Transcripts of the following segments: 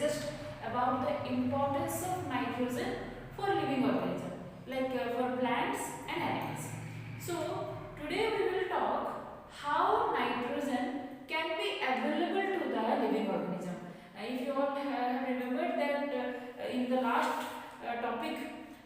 discussed about the importance of nitrogen for living organisms like for plants and animals. So today we will talk how nitrogen can be available to the living organism. If you all have remembered that in the last topic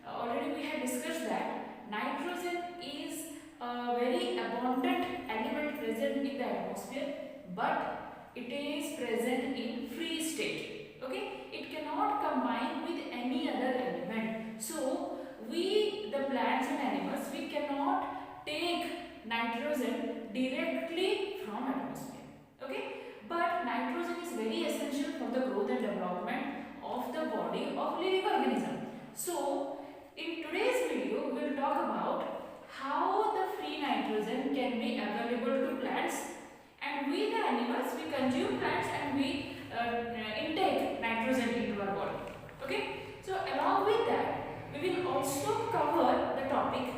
already we had discussed that nitrogen is a very abundant element present in the atmosphere, but it is present in free state. Okay, it cannot combine with any other element. So we, the plants and animals, we cannot take nitrogen directly from atmosphere. Okay, but nitrogen is very essential for the growth and development of the body of living organism. So in today's video we will talk about how the free nitrogen can be available to plants, and we the animals, we consume plants and we intake nitrogen into our body. Okay, so along with that we will also cover the topic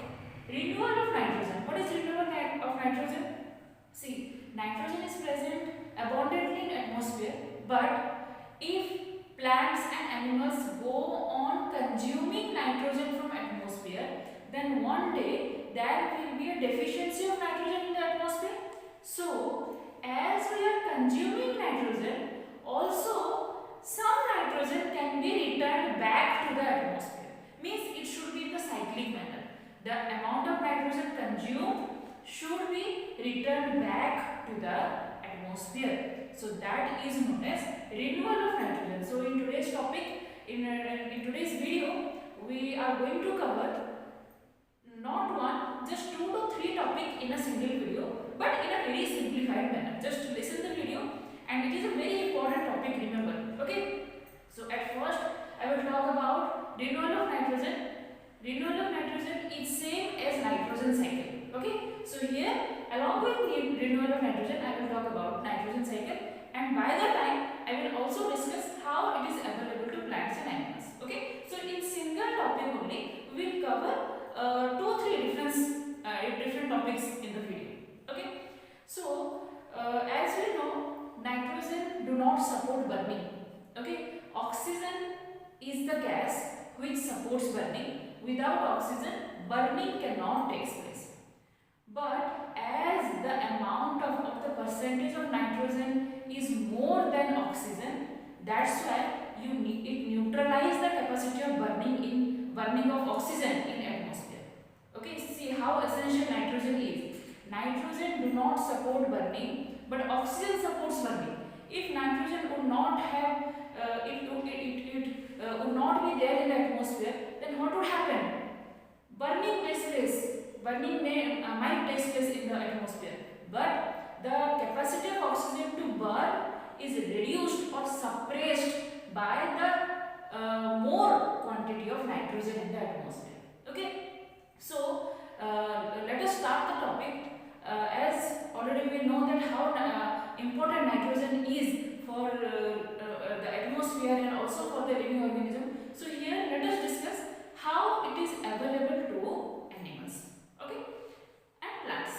renewal of nitrogen. What is renewal of nitrogen? See, nitrogen is present abundantly in atmosphere, but if plants and animals go on consuming nitrogen from atmosphere, then one day there will be a deficiency of nitrogen in the atmosphere. So as we are consuming nitrogen, also some nitrogen can be returned back to the atmosphere. Means it should be in the cyclic manner. The amount of nitrogen consumed should be returned back to the atmosphere. So that is known as renewal of nitrogen. So in today's topic, in today's video, we are going to cover not one, just 2 to 3 topics in a single video, but in a very simplified manner. Just listen the video, and it is a very important topic, remember. Okay. So at first, I will talk about renewal of nitrogen. Renewal of nitrogen is same as nitrogen cycle. Okay. So here, along with renewal of nitrogen, I will talk about nitrogen cycle, and by the time I will also discuss how it is available to plants and animals. Okay. So in single topic only, we will cover 2-3 different topics in the video. Okay. So as we know, nitrogen do not support burning. Okay. Oxygen is the gas which supports burning. Without oxygen, burning cannot take place. But as the amount of the percentage of nitrogen is more than oxygen, that's why it neutralizes the capacity of burning of oxygen in atmosphere. Okay, see how essential nitrogen is. Nitrogen do not support burning, but oxygen supports burning. If nitrogen would not have, would not be there in the atmosphere, then what would happen? Burning takes place. Burning might take place in the atmosphere, but the capacity of oxygen to burn is reduced or suppressed by the more quantity of nitrogen in the atmosphere. Okay, so let us start the topic. As already we know that how important nitrogen is for the atmosphere and also for the living organism. So here let us discuss how it is available to animals, okay, and plants.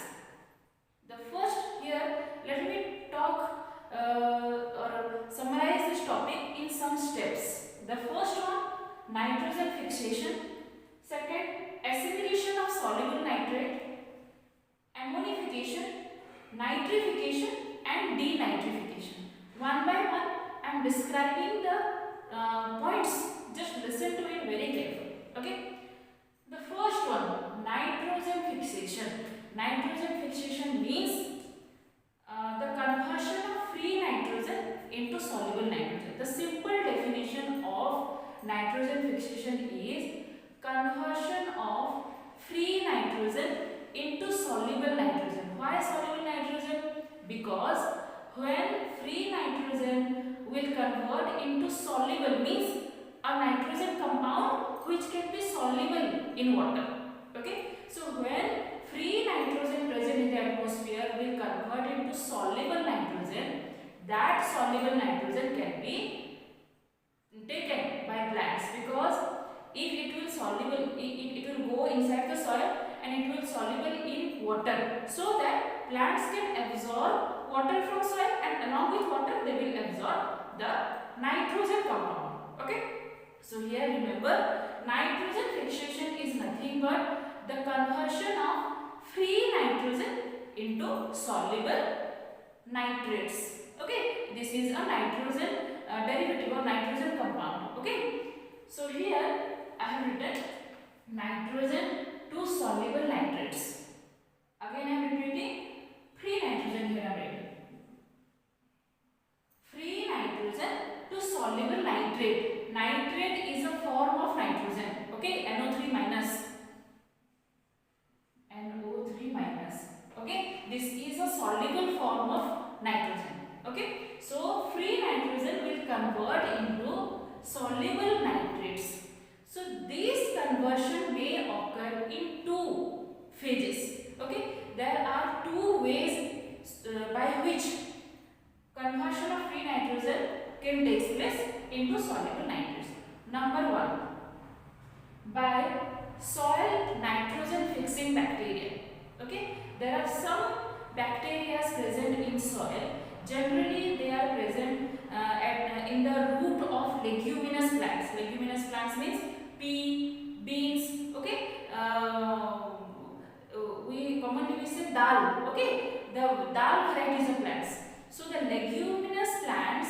The first here, let me talk or summarize this topic in some steps. The first one, nitrogen fixation. Second, assimilation of soluble nitrate, ammonification, nitrification and denitrification. One by one, I am describing the points. Just listen to it very carefully. Okay. The first one, nitrogen fixation. Nitrogen fixation means the conversion of free nitrogen into soluble nitrogen. The simple definition of nitrogen fixation is conversion of free nitrogen into soluble nitrogen. Why soluble nitrogen? Because when free nitrogen will convert into soluble, means a nitrogen compound which can be soluble in water. Okay, so when free nitrogen present in the atmosphere will convert into soluble nitrogen, that soluble nitrogen can be taken by plants, because if it will soluble, it will go inside the soil and it will soluble in water, so that plants can absorb water from soil, and along with water they will absorb the nitrogen compound. Okay. So here remember, nitrogen fixation is nothing but the conversion of free nitrogen into soluble nitrates. Okay, this is a nitrogen derivative or nitrogen compound. Okay, so here I have written nitrogen to soluble nitrates. Again I am repeating, free nitrogen here I am writing. Free nitrogen to soluble nitrate. Nitrate is a form of nitrogen. Okay, NO3 minus. NO3 minus. Okay, this is a soluble form of nitrogen. Okay, so free nitrogen will convert into soluble nitrates. So this conversion may occur in two phases. Okay, there are two ways by which conversion of free nitrogen can take place into soluble nitrates. Number one, by soil nitrogen fixing bacteria. Okay, there are some bacteria present in soil. Generally, they are present in the root of leguminous plants. Leguminous plants means pea, beans. Okay, we commonly say dal. Okay, the dal varieties of plants. So the leguminous plants,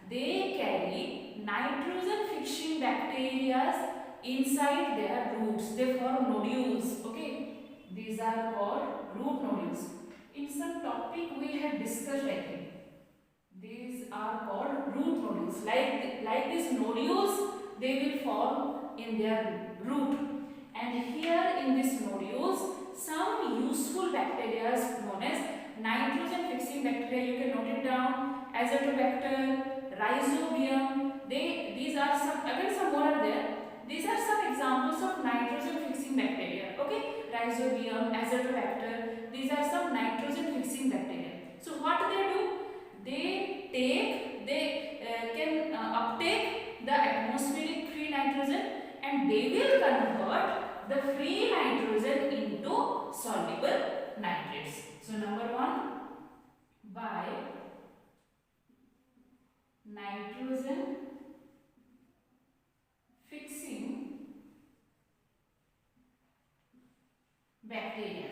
they carry nitrogen fixing bacteria inside their roots. They form nodules. Okay, these are called root nodules. In some topic we had discussed, I think. These are called root nodules. Like these nodules, they will form in their root. And here in these nodules, some useful bacteria known as nitrogen fixing bacteria, you can note it down, azotobacter, rhizobium, these are some, again some more are there. These are some examples of nitrogen fixing bacteria. Okay, rhizobium, azotobacter, these are some nitrogen fixing bacteria. So what they do? They can uptake the atmospheric free nitrogen and they will convert the free nitrogen into soluble nitrates. So number one, by nitrogen fixing bacteria.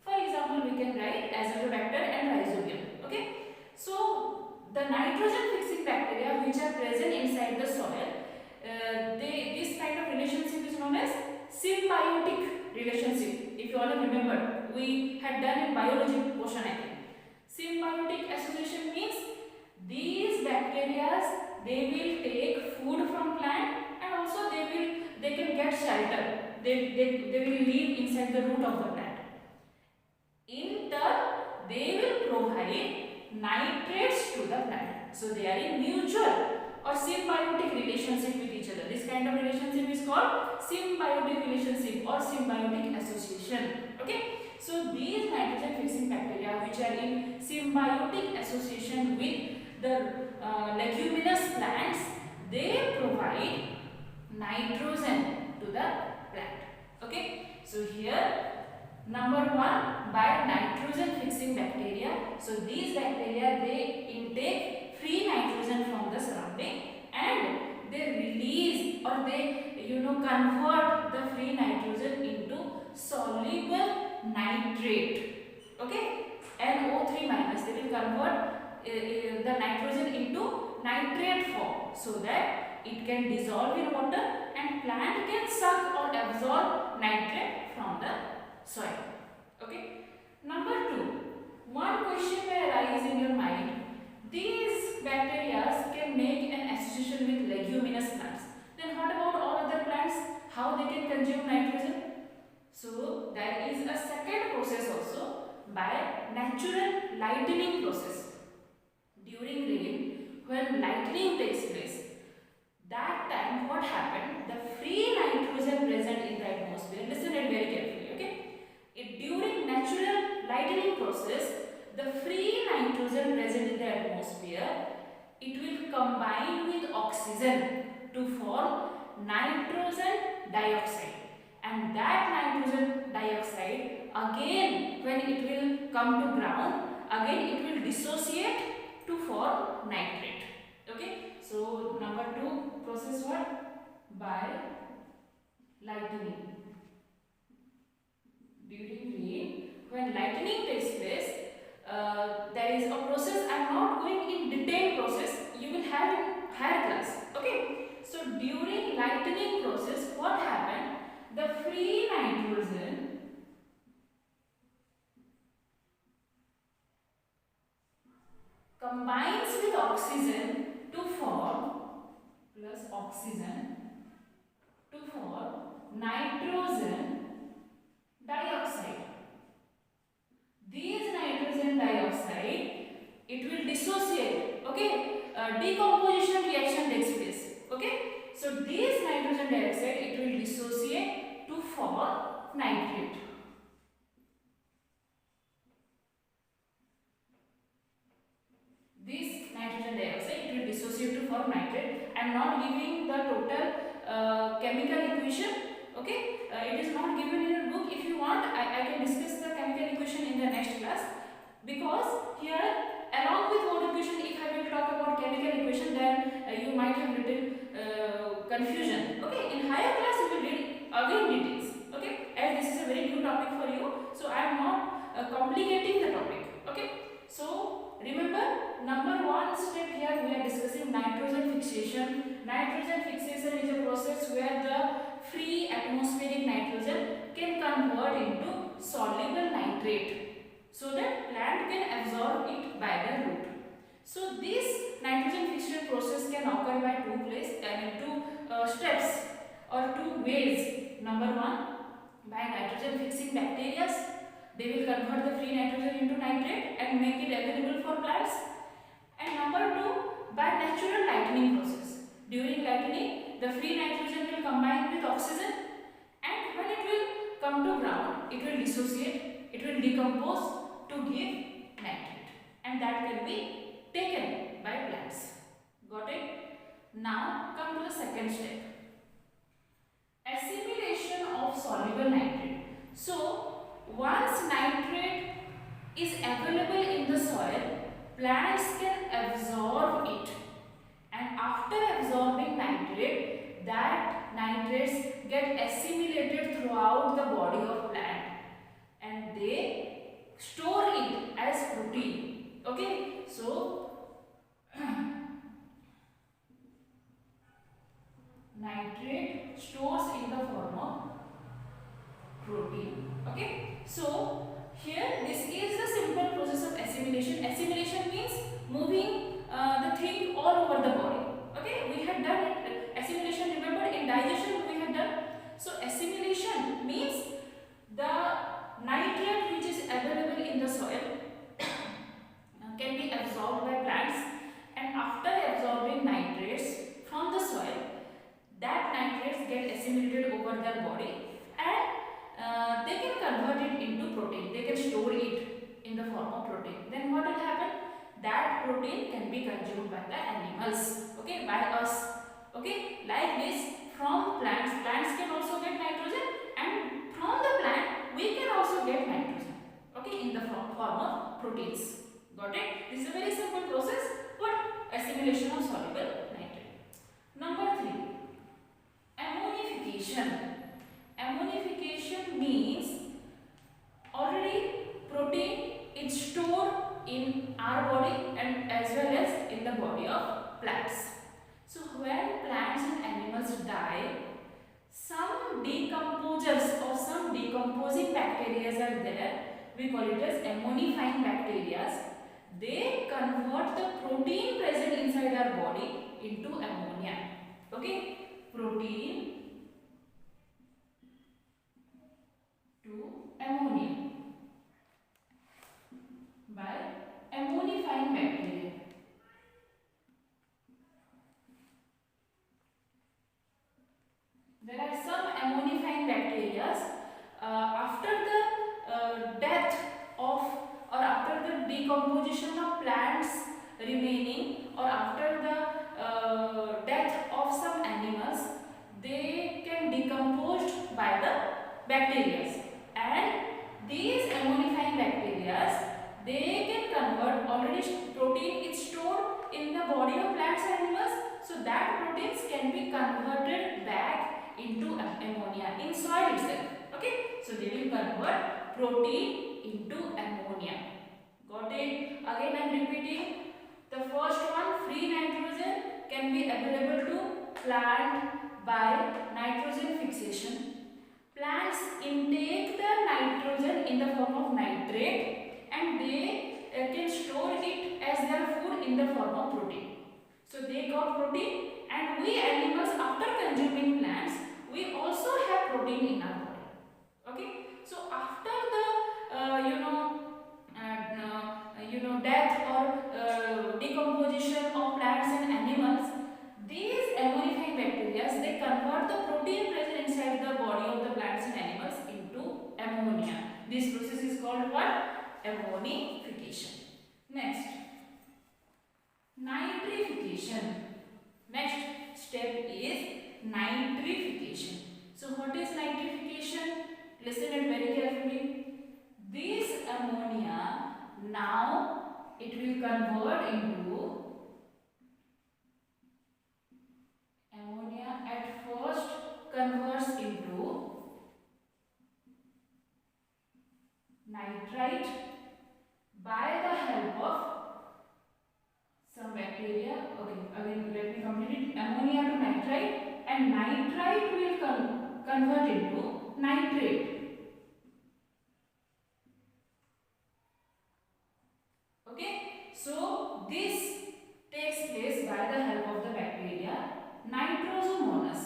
For example, we can write azotobacter and rhizobium. Okay, so the nitrogen fixing bacteria which are present inside the soil, this kind of relationship is known as symbiotic relationship. If you all remember, we had done in biology portion, I think. Symbiotic association means these bacteria, they will take food from plant and also they can get shelter. They will live inside the root of the plant. In turn, they will provide nitrates to the plant. So they are in mutual or symbiotic relationship with each other. This kind of relationship is called symbiotic relationship or symbiotic association. Okay. So these nitrogen fixing bacteria which are in symbiotic association with the leguminous plants, they provide nitrogen to the plant. Okay. So here number one, by nitrogen fixing bacteria. So these bacteria, they intake free nitrogen from the surrounding and they release or they convert the free nitrogen into soluble nitrate. Okay, NO3 minus. They will convert the nitrogen into nitrate form so that it can dissolve in water and plant can suck or absorb nitrate from the soil. Okay. Number two, one question may arise in your mind. These bacteria can make an association with leguminous plants. Then what about all other plants? How they can consume nitrogen? So there is a second process also, by natural lightening process. During rain, when lightning takes place, that time what happened? The free nitrogen present in the atmosphere, listen it very carefully, okay? During natural lightning process, the free nitrogen present in the atmosphere, it will combine with oxygen to form nitrogen dioxide. And that nitrogen dioxide, again when it will come to ground, again it will dissociate to form nitrate. Okay, So number 2 process what? By lightning. During rain, when lightning takes place, there is a process. I am not going in detailed process. You will have in higher class. Okay. So during lightning process, what happened? The free nitrogen combines with oxygen to form plus oxygen to form nitrogen dioxide. These nitrogen dioxide, it will dissociate. Okay, decomposition reaction takes place. Okay, so this nitrogen dioxide, it will dissociate to form nitrate. This nitrogen dioxide, it will dissociate to form nitrate. I am not giving the total chemical equation. Okay, it is not given in your book. If you want, I can discuss the chemical equation in the next class, because here along with mode equation, if I will talk about chemical equation, then you might have little confusion. Okay, in higher class you will read again details. Okay, as this is a very new topic for you, so I am not complicating the topic. Okay, so remember, number 1 step here we are discussing nitrogen fixation. Nitrogen fixation is a process where the free atmospheric nitrogen can convert into soluble nitrate, so that plant can absorb it by the root. So this nitrogen fixation process can occur by two steps or two ways. Number 1, by nitrogen fixing bacteria. They will convert the free nitrogen into nitrate and make it available for plants. And number 2, by natural lightning process. During lightning, the free nitrogen will combine with oxygen, and when it will come to ground, it will dissociate, it will decompose to give nitrate, and that can be taken by plants. Got it? Now come to the second step. Assimilation of soluble nitrate. So once nitrate is available in the soil, plants can absorb it, and after absorbing nitrate, that nitrates get assimilated throughout the body of plant, and they store it as protein. Okay, so nitrate stores in the form of protein. Okay, so here this is the simple process of assimilation. Assimilation means moving the thing all over the body. Okay, we had done it. Assimilation, remember, in digestion we had done. So assimilation means the nitrate which is available in the soil can be absorbed by plants, and after absorbing nitrates from the soil, that nitrates get assimilated over their body, and they can convert it into protein. They can store it in the form of protein. Then what will happen? That protein can be consumed by the animals. Okay, by us. Okay, like this, from plants. Plants can also get nitrogen, and from the plant we can also get nitrogen. Okay, in the form of proteins. Got it? This is a very simple process. What? Assimilation of soluble nitrate. Number 3, ammonification. Ammonification means already protein is stored in our body and as well as in the body of plants. So when plants and animals die, some decomposers or some decomposing bacteria are there. We call it as ammonifying bacteria. They convert the protein present inside our body into ammonia. Okay, protein to ammonia by ammonifying bacteria. There are some ammonifying bacteria after the death of or after the decomposition of plants remaining, or after the death of some animals, they can decompose by the bacteria, and these ammonifying bacteria, they can convert, already protein is stored in the body of plants and animals, nitrogens can be converted back into ammonia in soil itself. Okay, so they will convert protein into ammonia. Got it? Again I am repeating. The first one, free nitrogen can be available to plant by nitrogen fixation. Plants intake the nitrogen in the form of nitrate and they can store it as their food in the form of protein. So they got protein, and we animals, after consuming plants, we also have protein in our body. Okay, so after the death or decomposition of plants and animals, these ammonifying bacteria, they convert the protein present inside the body of the plants and animals into ammonia. This process is called what? Ammonification. Next, nitrification. Next step is nitrification. So what is nitrification? Listen it very carefully. This ammonia, now it will convert into ammonia. At first converts into nitrite by the help of some bacteria. Okay, again let me complete it. Ammonia to nitrite, and nitrite will convert into nitrate. Okay, so this takes place by the help of the bacteria Nitrosomonas,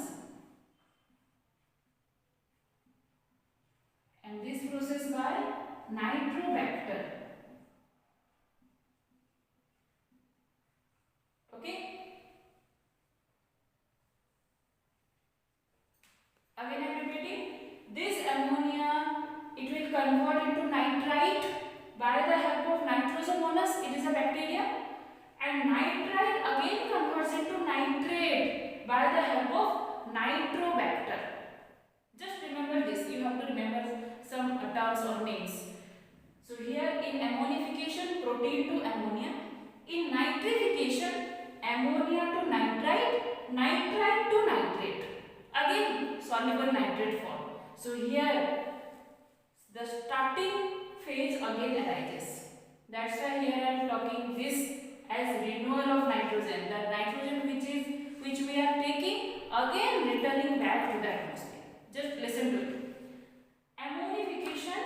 and this process by Nitrobacter. Okay, again I am repeating. This ammonia, it will convert into nitrite by the help of Nitrosomonas. It is a bacteria, and nitrite again converts into nitrate by the help of Nitrobacter. Just remember this. You have to remember some terms or names. So here in ammonification, protein to ammonia. In nitrification, ammonia to nitrite, nitrite to nitrate. Again soluble nitrate form. So here the starting phase again arises. That's why here I am talking this as renewal of nitrogen. The nitrogen which we are taking, again returning back to the atmosphere. Just listen to it. Ammonification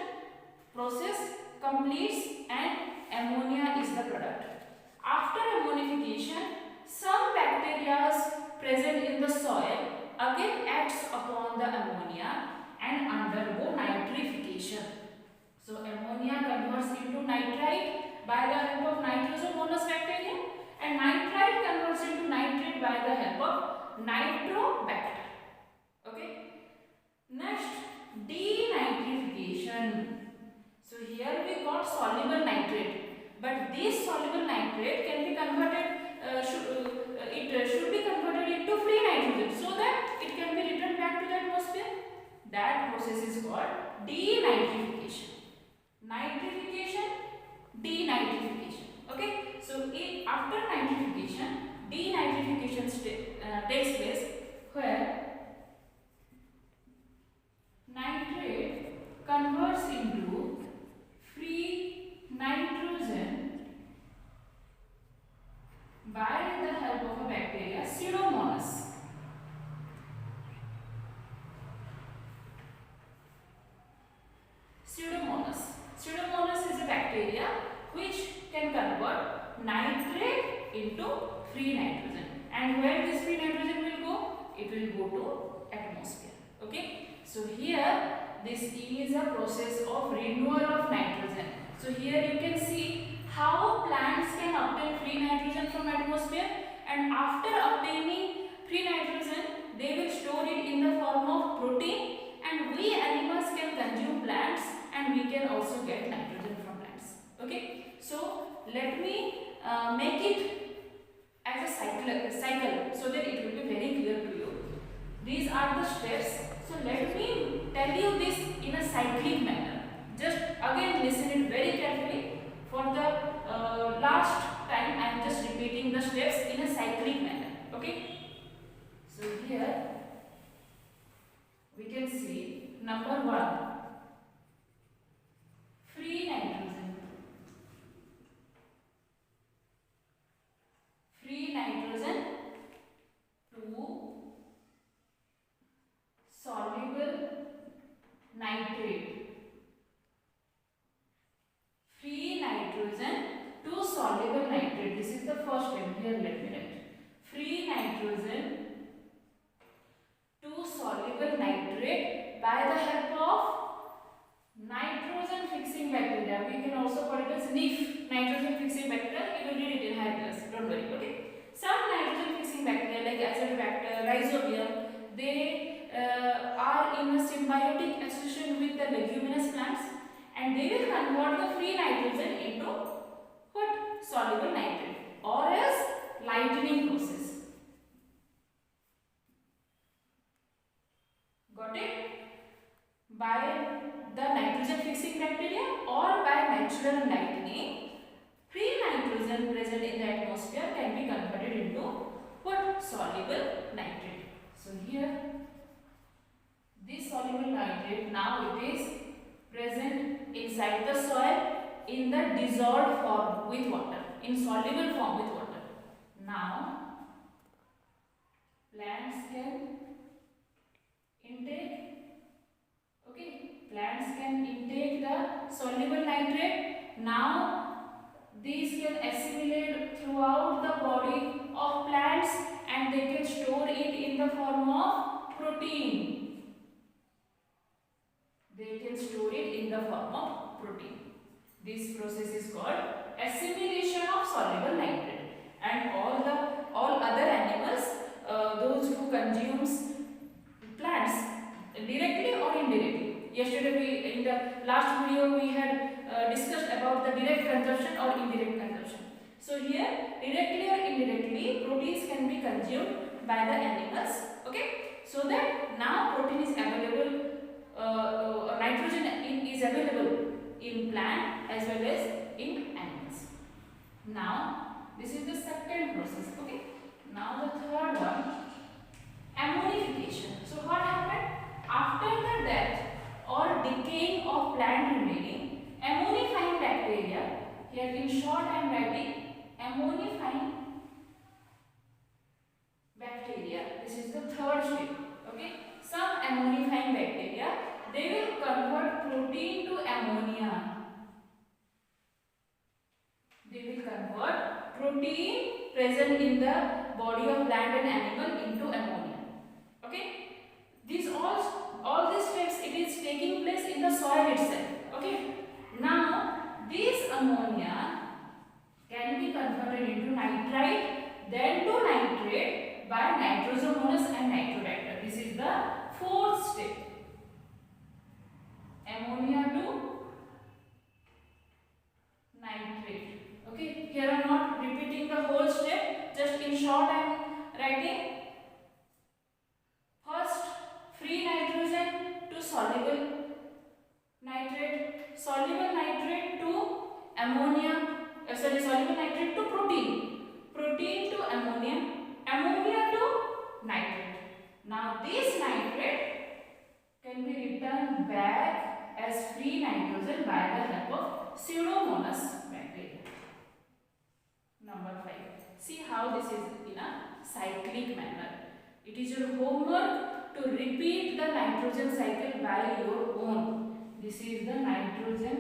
process completes and ammonia is the product. After ammonification, some bacteria present in the soil again acts upon the ammonia and undergo nitrification. So ammonia converts into nitrite by the help of Nitrosomonas bacteria, and nitrite converts into nitrate by the help of Nitrobacter. Okay. Next, denitrification. So here we got soluble nitrate, but this soluble nitrate can be converted. It should be converted into free nitrogen so that it can be returned back to the atmosphere. That process is called denitrification. Nitrification, denitrification. Okay, so after nitrification, denitrification takes place, where nitrate converts into free nitrogen by the help of a bacteria Pseudomonas. Pseudomonas is a bacteria which can convert nitrate into free nitrogen. And where this free nitrogen will go? It will go to atmosphere. Okay. So here this is a process of renewal of nitrogen. So here you can see how plants can obtain free nitrogen from atmosphere, and after obtaining free nitrogen they will store it in the form of protein, and we animals can consume plants and we can also get nitrogen from plants. Okay, so let me make it as a cycle so that it will be very clear to you. These are the steps. So let me tell you this in a cyclic manner. Just again listen it very carefully. For the last time I am just repeating the steps in a cyclic manner. Okay. NIF, nitrogen fixing bacteria, you will read it in higher class, don't worry, okay. Some nitrogen fixing bacteria like Azotobacter, Rhizobium, they are in a symbiotic association with the leguminous plants, and they will convert the free nitrogen into what? Soluble nitrate, or as lightening process. Got it? By the nitrogen fixing bacteria or by natural lightening, free nitrogen present in the atmosphere can be converted into what? Soluble nitrate. So here, this soluble nitrate, now it is present inside the soil in the dissolved form with water, in soluble form with water. Now, plants can intake, okay, plants can intake the soluble nitrate. Now, these can assimilate throughout the body of plants and they can store it in the form of protein. They can store it in the form of protein. This process is called assimilation of soluble nitrate. And all other animals, those who consumes plants directly or indirectly. Yesterday in the last video we had discussed about the direct consumption or indirect consumption. So here, directly or indirectly, proteins can be consumed by the animals. Okay, so that now protein is available, nitrogen is available in plant as well as in animals. Now, this is the second process. Okay, now the third one, ammonification. So what happened? After the death or decaying of plant remaining, ammonifying bacteria, here in short I am writing ammonifying bacteria. This is the third step. Okay, some ammonifying bacteria, they will convert protein to ammonia. They will convert protein present in the body of plant and animal into ammonia. Okay, these all these steps, it is taking place in the soil itself. Okay, now this ammonia can be converted into nitrite, then to nitrate by nitrosomonas and nitrobacter. This is the fourth step. Ammonia to nitrate. Okay, here I am not repeating the whole step, just in short I am writing. First, free nitrogen to soluble nitrate to ammonia, soluble nitrate to protein to ammonia to nitrate. Now this nitrate can be returned back as free nitrogen by the help of Pseudomonas bacteria. Number 5. See how this is in a cyclic manner. It is your homework to repeat the nitrogen cycle by your own. This is the nitrogen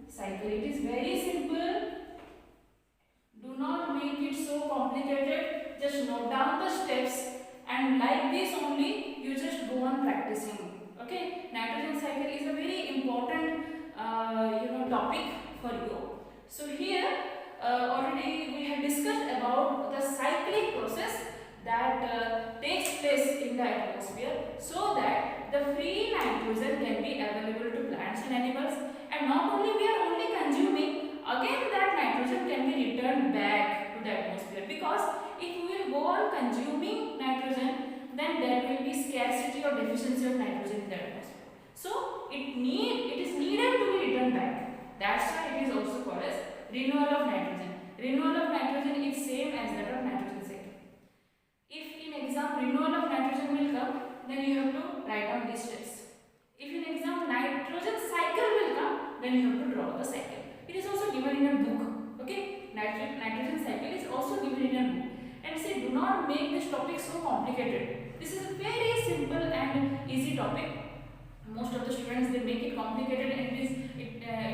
cycle. It is very simple. Do not make it so complicated. Just note down the steps and like this only you just go on practicing. Okay, nitrogen cycle is a very important topic for you. So here already we have discussed about the cyclic process that takes place in the atmosphere so that the free nitrogen can be available to plants and animals, and not only we are only consuming, again that nitrogen can be returned back to the atmosphere, because if we will go on consuming nitrogen, then there will be scarcity or deficiency of nitrogen in the atmosphere. So it is needed to be returned back. That's why it is also called as renewal of nitrogen. Renewal of nitrogen is same as that of nitrogen cycle. If in exam renewal of nitrogen will come, then you have to write down these steps. If in exam nitrogen cycle will come, then you have to draw the cycle. It is also given in a book. Okay, nitrogen cycle is also given in a book. And say, do not make this topic so complicated. This is a very simple and easy topic. Most of the students, they make it complicated, and it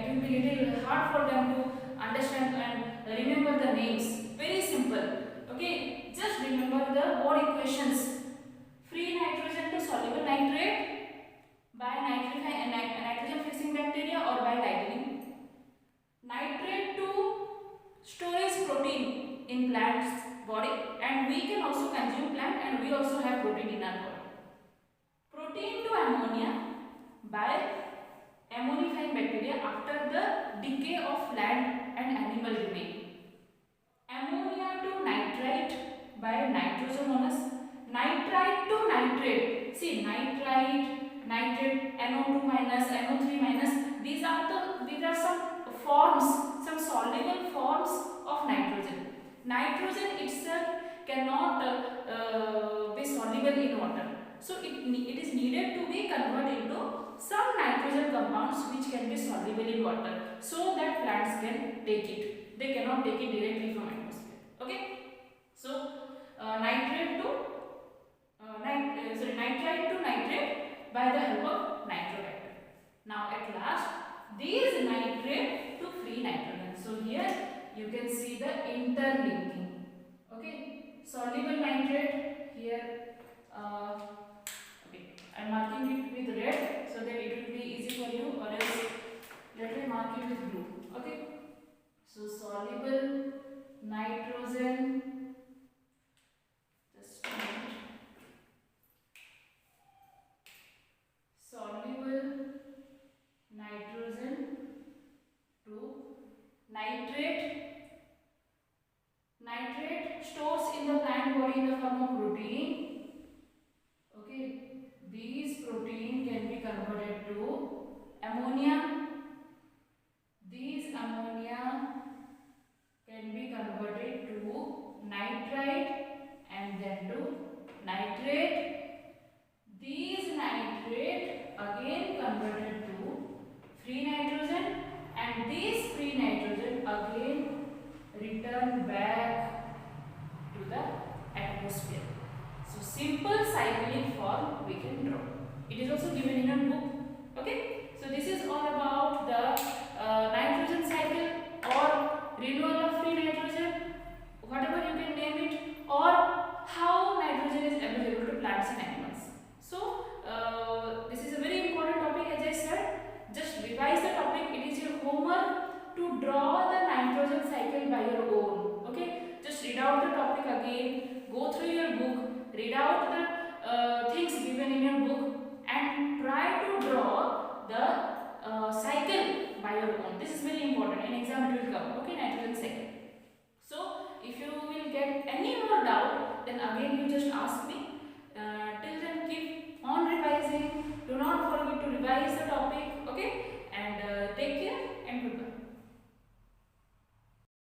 will be little hard for them to understand and remember the names. Very simple. Okay, just remember the word equations. Free nitrogen to soluble nitrate by nitrogen fixing bacteria or by lightening. Nitrate to between in our body. Protein to ammonia by ammonifying bacteria after the decay of plant and animal remain. Ammonia to nitrite by nitrosomonas. Nitrite to nitrate. See, nitrite, nitrate, NO2 minus, NO3 minus. These are some forms, some soluble forms of nitrogen. Nitrogen itself cannot be soluble in water. So it is needed to be converted into some nitrogen compounds which can be soluble in water, so that plants can take it. They cannot take it directly from atmosphere. Okay. So nitrite to nitrate by the help of nitrobacter. Now at last, these nitrate to free nitrogen. So here you can see the interlinking. Okay, soluble nitrate here. Okay, I am marking it with red so that it will be easy for you, or else let me mark it with blue. Okay, so soluble nitrogen. Just a minute. Soluble nitrogen to nitrate. Nitrate stores in the plant body in the form of protein. Okay, these protein can be converted to ammonia. These ammonia can be converted to nitrite and then to nitrate. These nitrate again converted to free nitrogen, and these free nitrogen again return back to the atmosphere. So simple cyclic form we can draw. It is also given in a book. Okay. So this is all about the nitrogen cycle or renewal of free nitrogen, whatever you can name it, or how nitrogen is available to plants and animals. So this is a very important topic, as I said. Just revise the topic. It is your homework to draw the nitrogen cycle by your own. Okay, just read out the topic again, go through your book, read out the things given in your book, and try to draw the cycle by your own. This is very important. In exam it will come. Okay, nitrogen cycle. So if you will get any more doubt, then again you just ask me.